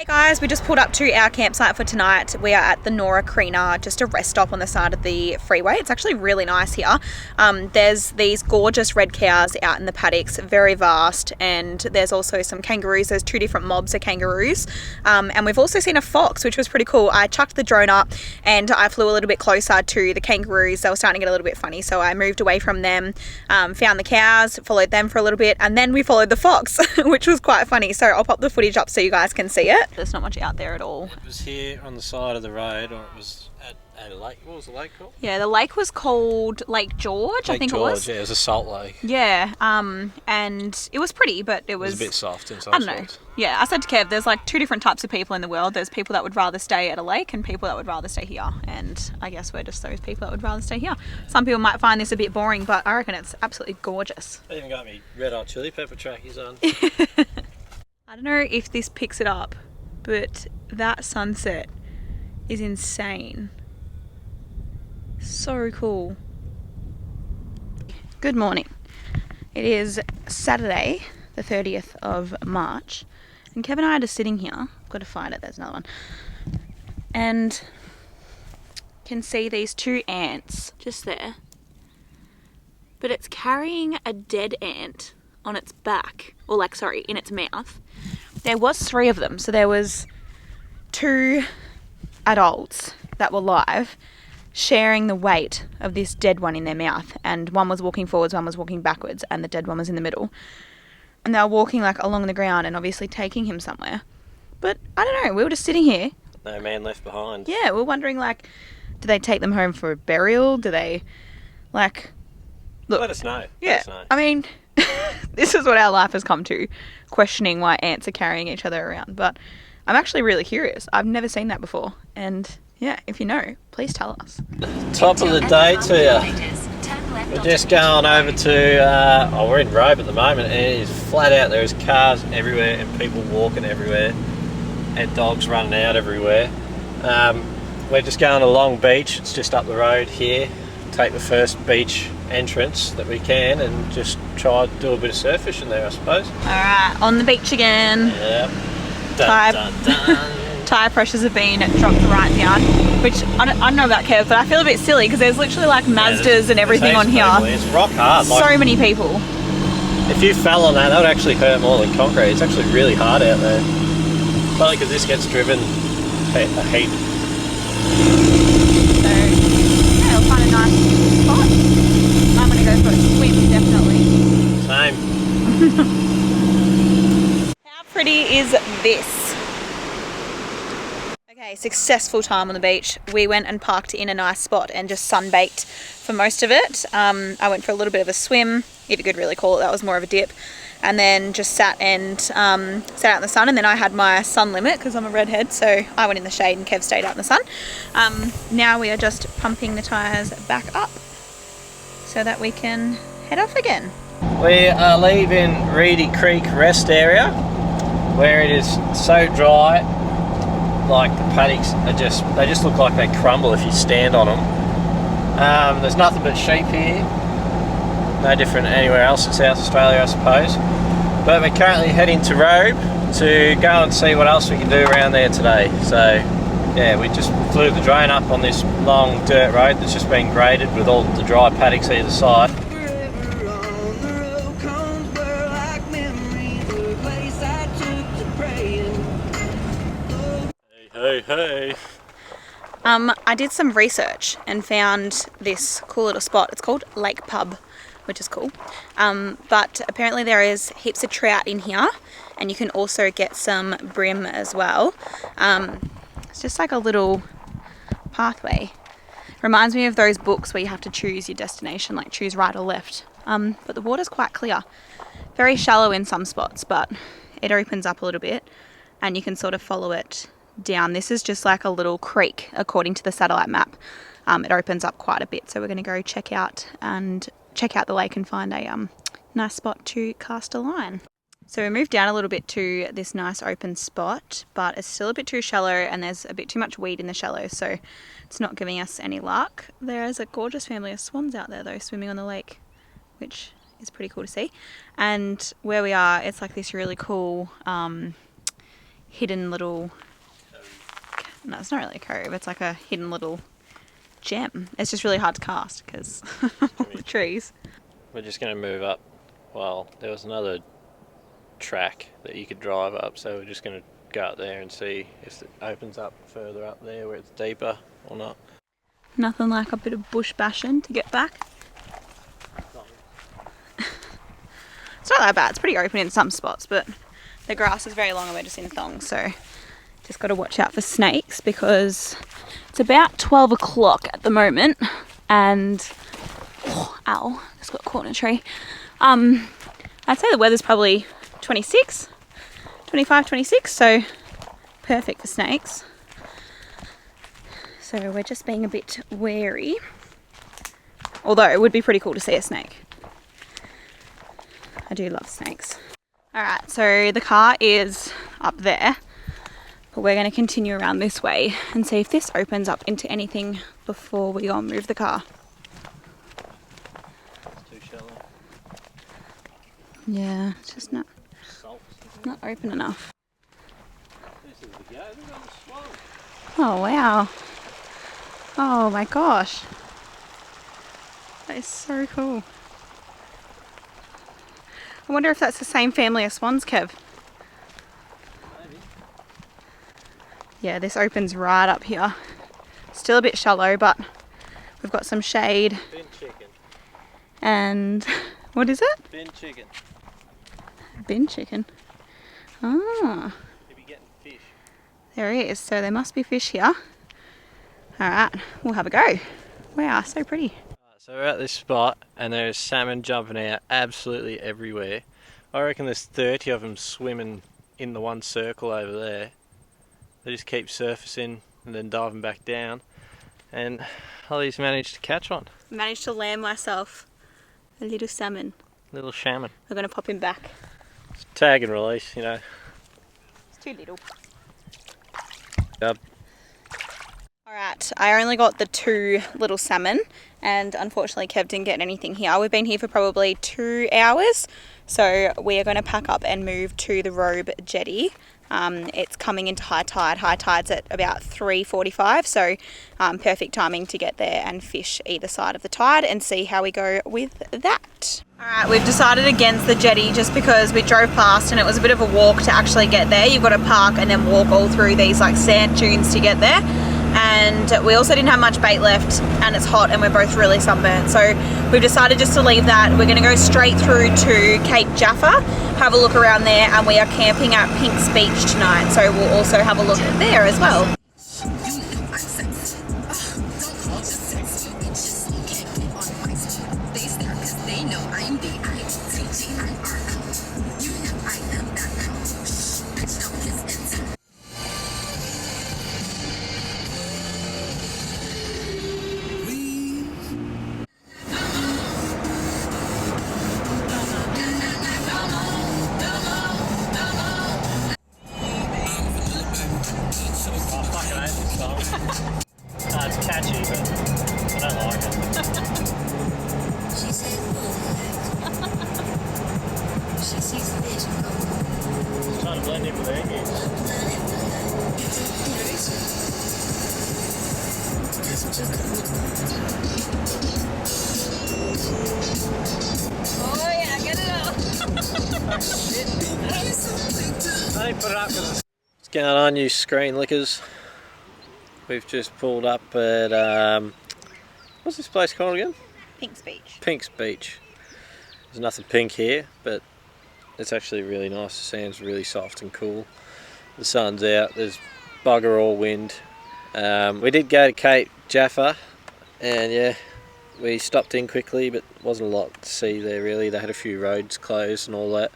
Hey guys, we just pulled up to our campsite for tonight. We are at the Nora Creena, just a rest stop on the side of the freeway. It's actually really nice here. There's these gorgeous red cows out in the paddocks, very vast, and there's also some kangaroos. There's two different mobs of kangaroos, and we've also seen a fox, which was pretty cool. I chucked the drone up and I flew a little bit closer to the kangaroos. They were starting to get a little bit funny, so I moved away from them, found the cows, followed them for a little bit, and then we followed the fox, which was quite funny. So I'll pop the footage up so you guys can see it. There's not much out there at all. It was here on the side of the road, or it was at a lake. What was the lake called? Yeah, the lake was called Lake George, I think it was. Yeah, it was a salt lake. Yeah, and it was pretty, but it was a bit soft in some I don't know. Yeah, I said to Kev, there's like two different types of people in the world. There's people that would rather stay at a lake and people that would rather stay here. And I guess we're just those people that would rather stay here. Some people might find this a bit boring, but I reckon it's absolutely gorgeous. I even got me red hot chili pepper trackies on. I don't know if this picks it up, but that sunset is insane. So cool. Good morning. It is Saturday, the 30th of March, and Kev and I are just sitting here. I've got to find it, there's another one. And can see these two ants just there. But it's carrying a dead ant on its back, or like, sorry, in its mouth. There was 3 of them, so there was 2 adults that were live sharing the weight of this dead one in their mouth, and one was walking forwards, one was walking backwards, and the dead one was in the middle, and they were walking like along the ground and obviously taking him somewhere. But I don't know, we were just sitting here, no man left behind. Yeah, we were wondering, like, do they take them home for a burial? Do they, like, look, let us know. Yeah, let us know. I mean, this is what our life has come to, questioning why ants are carrying each other around. But I'm actually really curious. I've never seen that before. And yeah, if you know, please tell us. Top of the day to you. We're just going over to, we're in Robe at the moment, and it is flat out. There's cars everywhere and people walking everywhere and dogs running out everywhere. We're just going to Long Beach. It's just up the road here. Take the first beach entrance that we can and just try to do a bit of surf fishing there, I suppose. Alright, on the beach again. Yep. Dun, dun, dun. Tyre pressures have been dropped right down, which I don't know about Kev, but I feel a bit silly because there's literally like Mazdas and everything on here. It's rock hard. So like, many people. If you fell on that would actually hurt more than concrete. It's actually really hard out there. Probably because this gets driven a heap. So, yeah, we'll find a nice spot. I'm going to go for a swim, definitely. Same. How pretty is this? Okay, successful time on the beach. We went and parked in a nice spot and just sunbaked for most of it. I went for a little bit of a swim, if you could really call it. That was more of a dip. And then just sat out in the sun, and then I had my sun limit because I'm a redhead, so I went in the shade and Kev stayed out in the sun. Now we are just pumping the tyres back up so that we can head off again. We are leaving Reedy Creek rest area where it is so dry, like the paddocks are they just look like they crumble if you stand on them. There's nothing but sheep here. No different anywhere else in South Australia, I suppose. But we're currently heading to Robe to go and see what else we can do around there today. So yeah, we just flew the drone up on this long dirt road that's just been graded with all the dry paddocks either side. Hey, hey. I did some research and found this cool little spot. It's called Lake Pub, which is cool. But apparently there is heaps of trout in here, and you can also get some brim as well. It's just like a little pathway. Reminds me of those books where you have to choose your destination, like choose right or left. But the water's quite clear. Very shallow in some spots, but it opens up a little bit and you can sort of follow it down. This is just like a little creek according to the satellite map. It opens up quite a bit, so we're going to go check out the lake and find a nice spot to cast a line. So we moved down a little bit to this nice open spot, but it's still a bit too shallow and there's a bit too much weed in the shallow, so it's not giving us any luck. There is a gorgeous family of swans out there though, swimming on the lake, which is pretty cool to see. And where we are, it's like this really cool hidden little... No, it's not really a cove. It's like a hidden little gem. It's just really hard to cast because of the trees. We're just going to move up. Well, there was another track that you could drive up, so we're just going to go up there and see if it opens up further up there where it's deeper or not. Nothing like a bit of bush bashing to get back. It's not that bad. It's pretty open in some spots, but the grass is very long and we're just in thongs, so just got to watch out for snakes because it's about 12 o'clock at the moment and ow, just got caught in a tree. I'd say the weather's probably 25, 26, so perfect for snakes. So we're just being a bit wary, although it would be pretty cool to see a snake. I do love snakes. Alright, so the car is up there, but we're going to continue around this way and see if this opens up into anything before we go and move the car. It's too shallow. Yeah, it's just not open enough. This is the go. Look on the slope. Oh wow. Oh my gosh. That is so cool. I wonder if that's the same family as swans, Kev. Maybe. Yeah, this opens right up here. Still a bit shallow, but we've got some shade. Bin chicken. And what is it? Bin chicken. Bin chicken. Ah, You'll be getting fish. there he is. So there must be fish here. Alright, we'll have a go. Wow, so pretty. So we're at this spot and there's salmon jumping out absolutely everywhere. I reckon there's 30 of them swimming in the one circle over there. They just keep surfacing and then diving back down. And Holly's managed to catch one. Managed to land myself a little salmon. Little salmon. We're going to pop him back. It's tag and release, you know. It's too little. Yep. Alright, I only got the 2 little salmon and unfortunately Kev didn't get anything here. We've been here for probably 2 hours, so we are going to pack up and move to the Robe Jetty. It's coming into high tide. High tide's at about 3:45, so perfect timing to get there and fish either side of the tide and see how we go with that. Alright, we've decided against the jetty just because we drove past and it was a bit of a walk to actually get there. You've got to park and then walk all through these like sand dunes to get there. And we also didn't have much bait left and it's hot and we're both really sunburnt, so we've decided just to leave that. We're going to go straight through to Cape Jaffa, have a look around there, and we are camping at Pink's Beach tonight, so we'll also have a look there as well. It's catchy, but I don't like it. It's trying to blend in with the English. Oh yeah, get it out. I didn't put it up because what's going on, you screen lickers? We've just pulled up at, what's this place called again? Pink's Beach. Pink's Beach. There's nothing pink here, but it's actually really nice. The sand's really soft and cool. The sun's out, there's bugger all wind. We did go to Cape Jaffa, and yeah, we stopped in quickly, but wasn't a lot to see there really. They had a few roads closed and all that.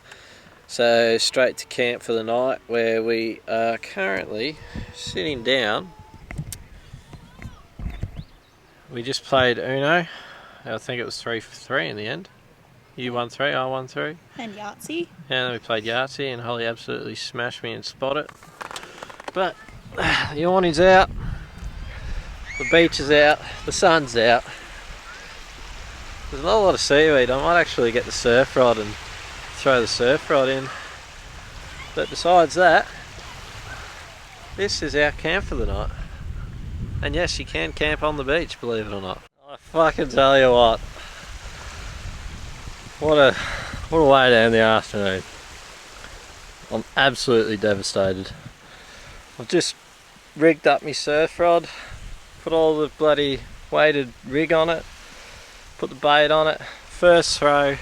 So straight to camp for the night, where we are currently sitting down. We just played Uno. I think it was 3 for 3 in the end. You won 3, I won 3. And Yahtzee. And then we played Yahtzee and Holly absolutely smashed me and spot it. But the awning's out, the beach is out, the sun's out. There's not a lot of seaweed. I might actually get the surf rod and throw the surf rod in. But besides that, This is our camp for the night. And yes, you can camp on the beach, believe it or not. I fucking tell you what. What a way to end the afternoon. I'm absolutely devastated. I've just rigged up my surf rod, put all the bloody weighted rig on it, put the bait on it, first throw,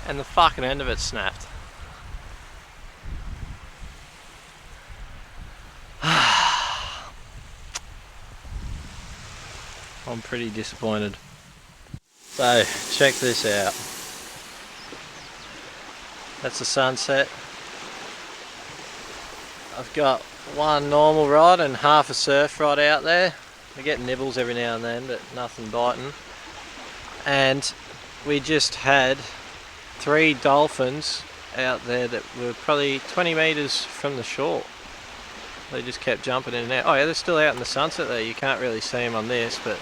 and the fucking end of it snapped. I'm pretty disappointed. So, check this out. That's the sunset. I've got one normal rod and half a surf rod out there. I get nibbles every now and then, but nothing biting. And we just had 3 dolphins out there that were probably 20 metres from the shore. They just kept jumping in and out. Oh yeah, they're still out in the sunset there. You can't really see them on this, but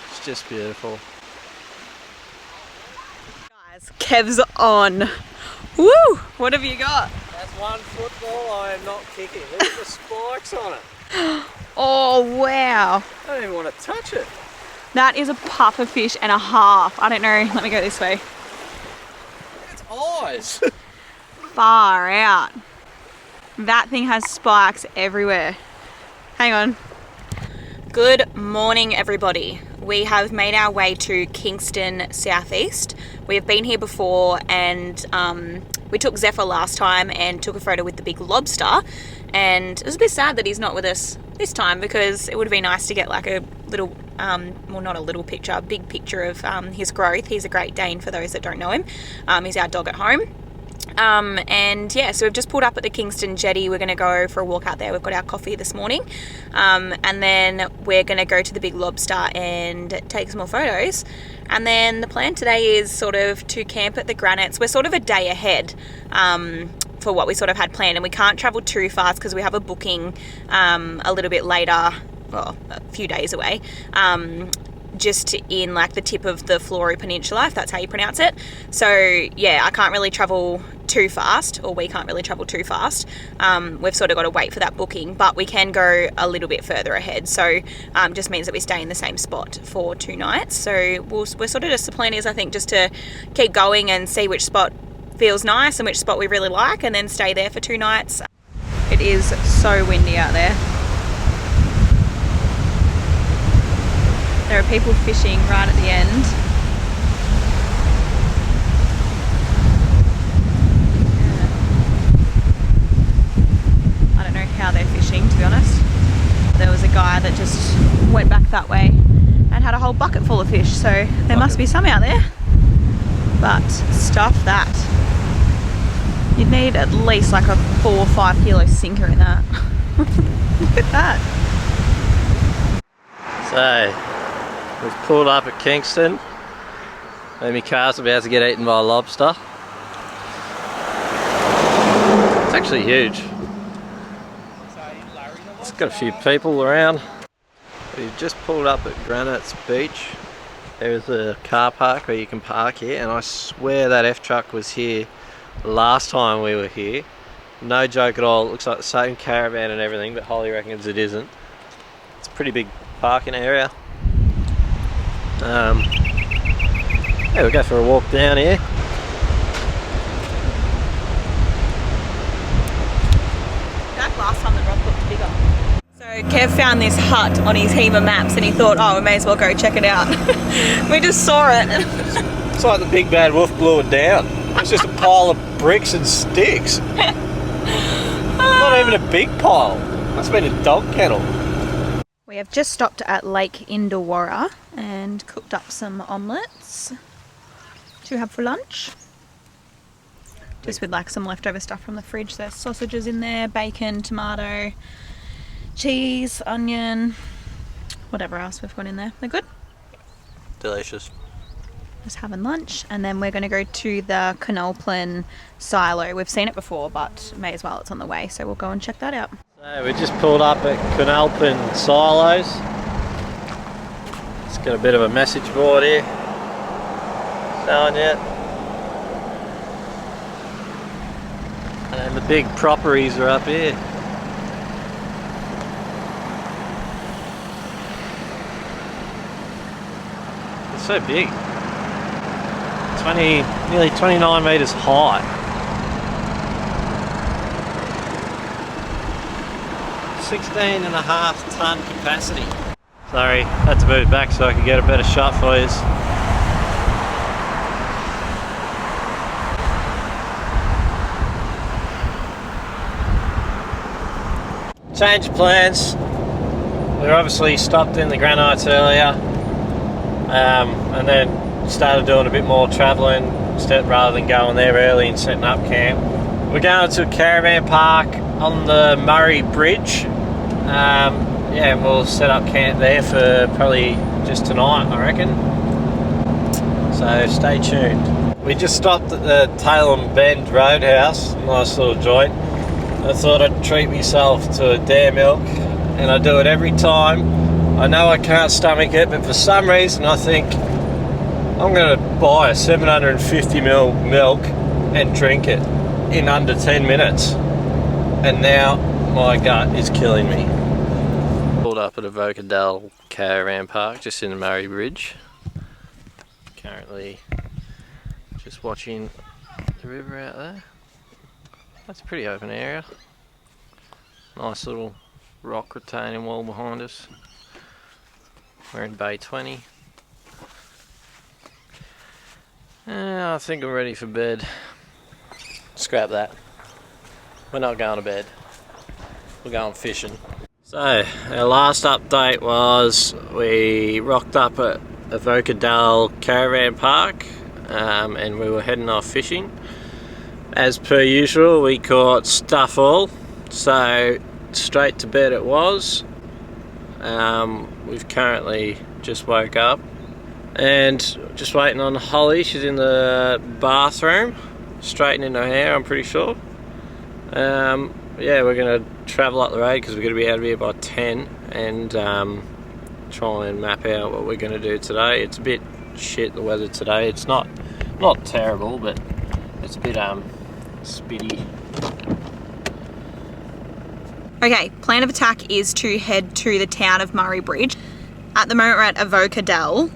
it's just beautiful. Guys, Kev's on. Woo! What have you got? That's one football I am not kicking. Look at the spikes on it. Oh wow. I don't even want to touch it. That is a puffer fish and a half. I don't know. Let me go this way. It's eyes. Far out. That thing has spikes everywhere. Hang on. Good morning, everybody. We have made our way to Kingston Southeast. We have been here before, and we took Zephyr last time and took a photo with the big lobster, and it was a bit sad that he's not with us this time, because it would have been nice to get like a little, well, not a little picture, a big picture of his growth. He's a Great Dane for those that don't know him. He's our dog at home. And yeah, so we've just pulled up at the Kingston Jetty. We're going to go for a walk out there. We've got our coffee this morning, and then we're going to go to the big lobster and take some more photos. And then the plan today is sort of to camp at the granites. We're sort of a day ahead for what we sort of had planned, and we can't travel too fast because we have a booking a little bit later, well, a few days away, just in like the tip of the Flore Peninsula, if that's how you pronounce it. So yeah, I can't really travel too fast, or we can't really travel too fast. We've sort of got to wait for that booking, but we can go a little bit further ahead. So just means that we stay in the same spot for 2 nights. So we're sort of just, the plan is, I think, just to keep going and see which spot feels nice and which spot we really like, and then stay there for 2 nights. It is so windy out there. There are people fishing right at the end. I don't know how they're fishing, to be honest. There was a guy that just went back that way and had a whole bucket full of fish, so there must be some out there. But stuff that. You'd need at least like a 4 or 5 kilo sinker in that. Look at that. So, we've pulled up at Kingston, and my car's about to get eaten by a lobster. It's actually huge. It's got a few people around. We've just pulled up at Granites Beach. There's a car park where you can park here, and I swear that F-truck was here last time we were here. No joke at all. It looks like the same caravan and everything, but Holly reckons it isn't. It's a pretty big parking area. Yeah, we'll go for a walk down here. Back last time the rock looked bigger. So Kev found this hut on his Hema maps, and he thought, oh, we may as well go check it out. We just saw it. It's like the big bad wolf blew it down. It's just a pile of bricks and sticks. Not even a big pile. Must have been a dog kennel. We have just stopped at Lake Indara and cooked up some omelettes to have for lunch. Just with like some leftover stuff from the fridge. There's sausages in there, bacon, tomato, cheese, onion, whatever else we've got in there. They're good. Delicious. Just having lunch, and then we're going to go to the Canolpin silo. We've seen it before, but may as well, it's on the way, so we'll go and check that out. So we just pulled up at Canolpin silos. It's got a bit of a message board here. Showing yet. And And the big properties are up here. It's so big. Nearly 29 metres high. 16.5 tonne capacity. Sorry, had to move back so I could get a better shot for you. Change of plans. We were obviously stopped in the granites earlier, and then started doing a bit more travelling rather than going there early and setting up camp. We're going to a caravan park on the Murray Bridge. Yeah, and we'll set up camp there for probably just tonight, I reckon. So stay tuned. We just stopped at the Tailem Bend Roadhouse, nice little joint. I thought I'd treat myself to a dare milk, and I do it every time. I know I can't stomach it, but for some reason I think I'm going to buy a 750ml milk and drink it in under 10 minutes. And now my gut is killing me. Pulled up at a Vocadell caravan park just in the Murray Bridge. Currently just watching the river out there. That's a pretty open area. Nice little rock retaining wall behind us. We're in Bay 20. I think I'm ready for bed. Scrap that. We're not going to bed. We're going fishing. So, our last update was we rocked up at a Vocadell caravan park and we were heading off fishing. As per usual, we caught stuff all, so straight to bed it was. We've currently just woke up and just waiting on Holly. She's in the bathroom straightening her hair, I'm pretty sure. Yeah, we're going to travel up the road because we're going to be out of here by 10 and try and map out what we're going to do today. It's a bit shit, the weather today. It's not terrible, but it's a bit spitty. Okay, plan of attack is to head to the town of Murray Bridge. At the moment we're at Vocadell,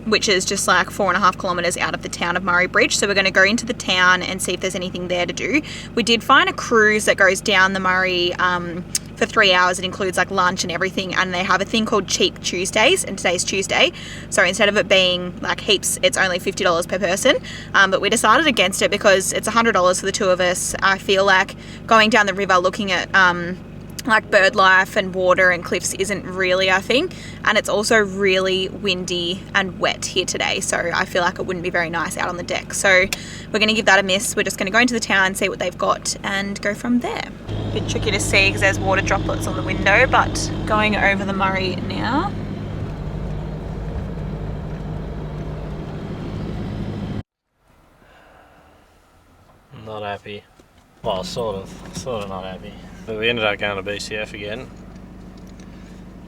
which is just like 4.5 kilometres out of the town of Murray Bridge. So we're going to go into the town and see if there's anything there to do. We did find a cruise that goes down the Murray for 3 hours. It includes like lunch and everything, and they have a thing called Cheap Tuesdays, and today's Tuesday. So instead of it being like heaps, it's only $50 per person. But we decided against it because it's $100 for the two of us. I feel like going down the river looking at like bird life and water and cliffs isn't really our thing, and it's also really windy and wet here today, so I feel like it wouldn't be very nice out on the deck. So we're going to give that a miss. We're just going to go into the town, see what they've got and go from there. A bit tricky to see because there's water droplets on the window, but going over the Murray now. Not happy. Well, sort of not happy. But we ended up going to BCF again,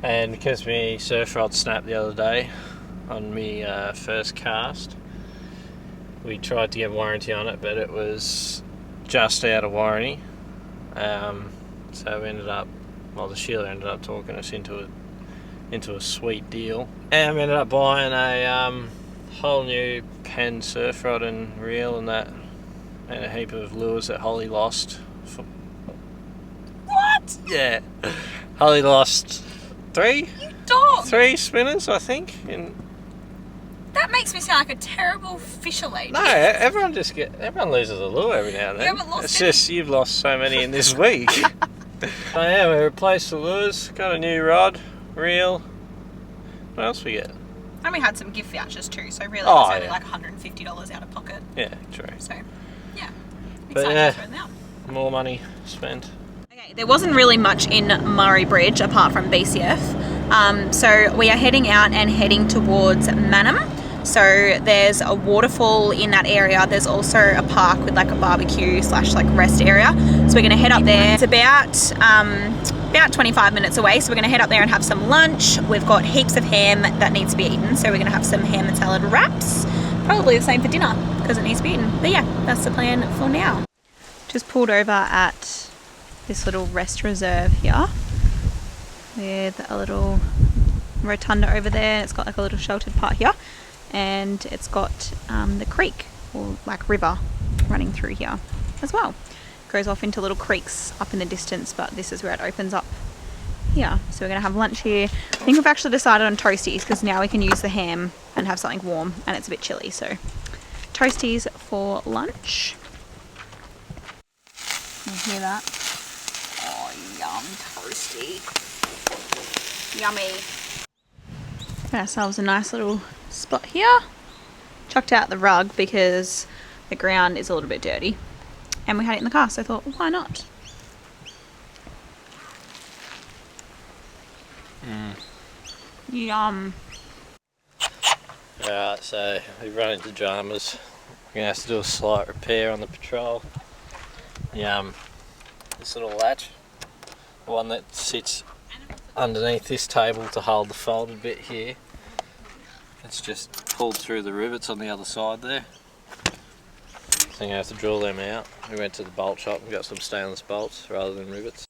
and because my surf rod snapped the other day on my first cast, we tried to get warranty on it, but it was just out of warranty. So we ended up, well, the Sheila ended up talking us into a sweet deal, and we ended up buying a whole new Penn surf rod and reel and that, and a heap of lures that Holly lost. What? Yeah, Holly lost three spinners, I think. That makes me sound like a terrible fisher lady. No, everyone loses a lure every now and then. You haven't lost it's any. just you've lost so many in this week. So yeah, we replaced the lures, got a new rod, reel. What else we get? And we had some gift vouchers too, so really it was only like $150 out of pocket. Yeah, true. So yeah, but excited for it now. More money spent. Okay, there wasn't really much in Murray Bridge apart from BCF. So we are heading out and heading towards Mannum. So there's a waterfall in that area. There's also a park with like a barbecue / like rest area. So we're going to head up there. It's about 25 minutes away. So we're going to head up there and have some lunch. We've got heaps of ham that needs to be eaten. So we're going to have some ham and salad wraps. Probably the same for dinner because it needs to be eaten. But yeah, that's the plan for now. Just pulled over at this little rest reserve here with a little rotunda over there. It's got like a little sheltered part here, and it's got the creek or like river running through here as well. It goes off into little creeks up in the distance, but this is where it opens up here. So we're gonna have lunch here. I think we've actually decided on toasties because now we can use the ham and have something warm, and it's a bit chilly, so toasties for lunch. You hear that? Oh, yum, toasty. Yummy. Got ourselves a nice little spot here. Chucked out the rug because the ground is a little bit dirty, and we had it in the car, so I thought, well, why not? Yum. Alright, so we've run into dramas. We're going to have to do a slight repair on the patrol. This little latch, the one that sits underneath this table to hold the folded bit here, it's just pulled through the rivets on the other side there. So I'm going to have to drill them out. We went to the bolt shop and got some stainless bolts rather than rivets.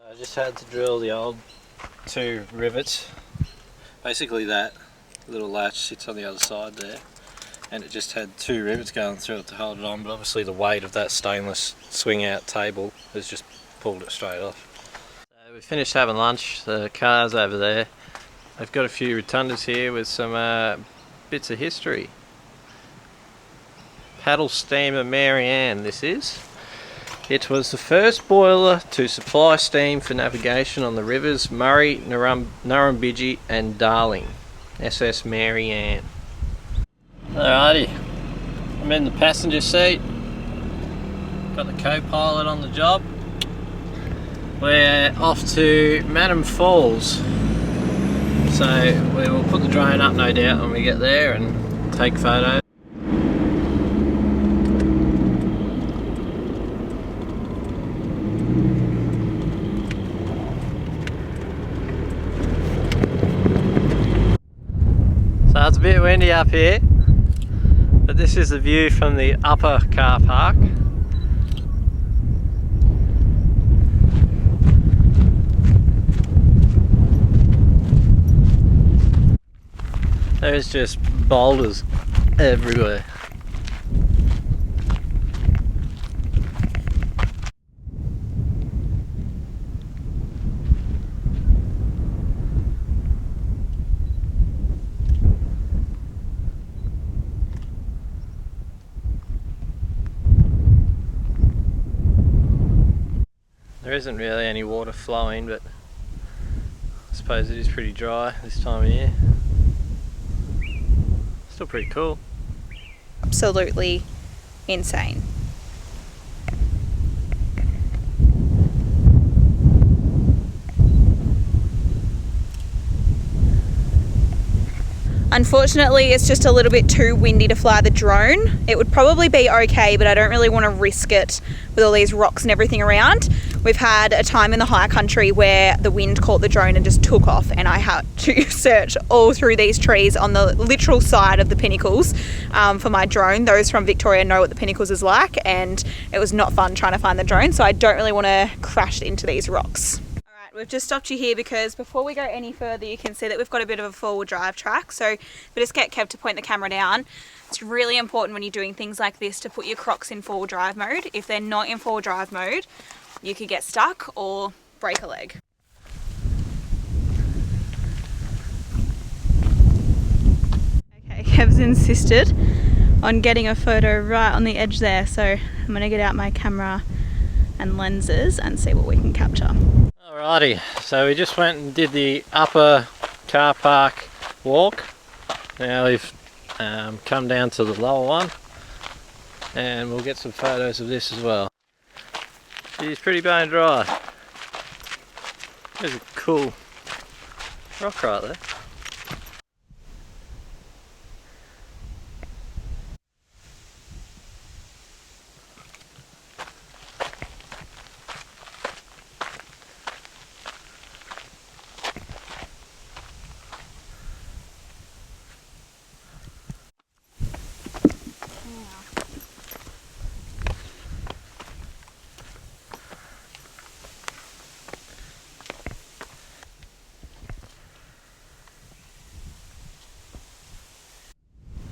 I just had to drill the old 2 rivets. Basically that little latch sits on the other side there, and it just had 2 rivets going through it to hold it on, but obviously the weight of that stainless swing out table has just pulled it straight off. So we finished having lunch. The car's over there. They've got a few rotundas here with some bits of history. Paddle steamer Mary Ann this is. It was the first boiler to supply steam for navigation on the rivers Murray, Nurrumbidgee and Darling. SS Mary Ann. Alrighty, I'm in the passenger seat. Got the co-pilot on the job. We're off to Mannum Falls. So we will put the drone up no doubt when we get there and take photos. So it's a bit windy up here, but this is the view from the upper car park. There's just boulders everywhere. There isn't really any water flowing, but I suppose it is pretty dry this time of year. Still pretty cool. Absolutely insane. Unfortunately, it's just a little bit too windy to fly the drone. It would probably be okay, but I don't really want to risk it with all these rocks and everything around. We've had a time in the high country where the wind caught the drone and just took off, and I had to search all through these trees on the literal side of the pinnacles for my drone. Those from Victoria know what the pinnacles is like, and it was not fun trying to find the drone, so I don't really want to crash into these rocks. We've just stopped you here because before we go any further, you can see that we've got a bit of a four-wheel drive track. So we just get Kev to point the camera down. It's really important when you're doing things like this to put your Crocs in four-wheel drive mode. If they're not in four-wheel drive mode, you could get stuck or break a leg. Okay, Kev's insisted on getting a photo right on the edge there. So I'm going to get out my camera and lenses and see what we can capture. Alrighty, so we just went and did the upper car park walk. Now we've come down to the lower one, and we'll get some photos of this as well. It's pretty bone dry. There's a cool rock right there.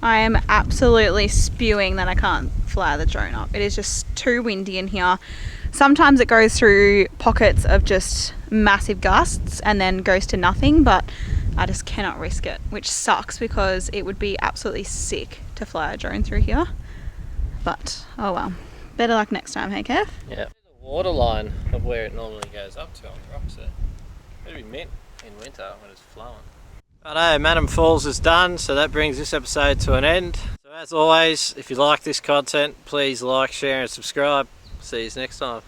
I am absolutely spewing that I can't fly the drone up. It is just too windy in here. Sometimes it goes through pockets of just massive gusts and then goes to nothing, but I just cannot risk it, which sucks because it would be absolutely sick to fly a drone through here. But oh well, better luck next time, hey Kev? Yeah. The water line of where it normally goes up to on the rocks there. It'd be mint in winter when it's flowing. Righto, Mannum Falls is done, so that brings this episode to an end. So as always, if you like this content, please like, share and subscribe. See you next time.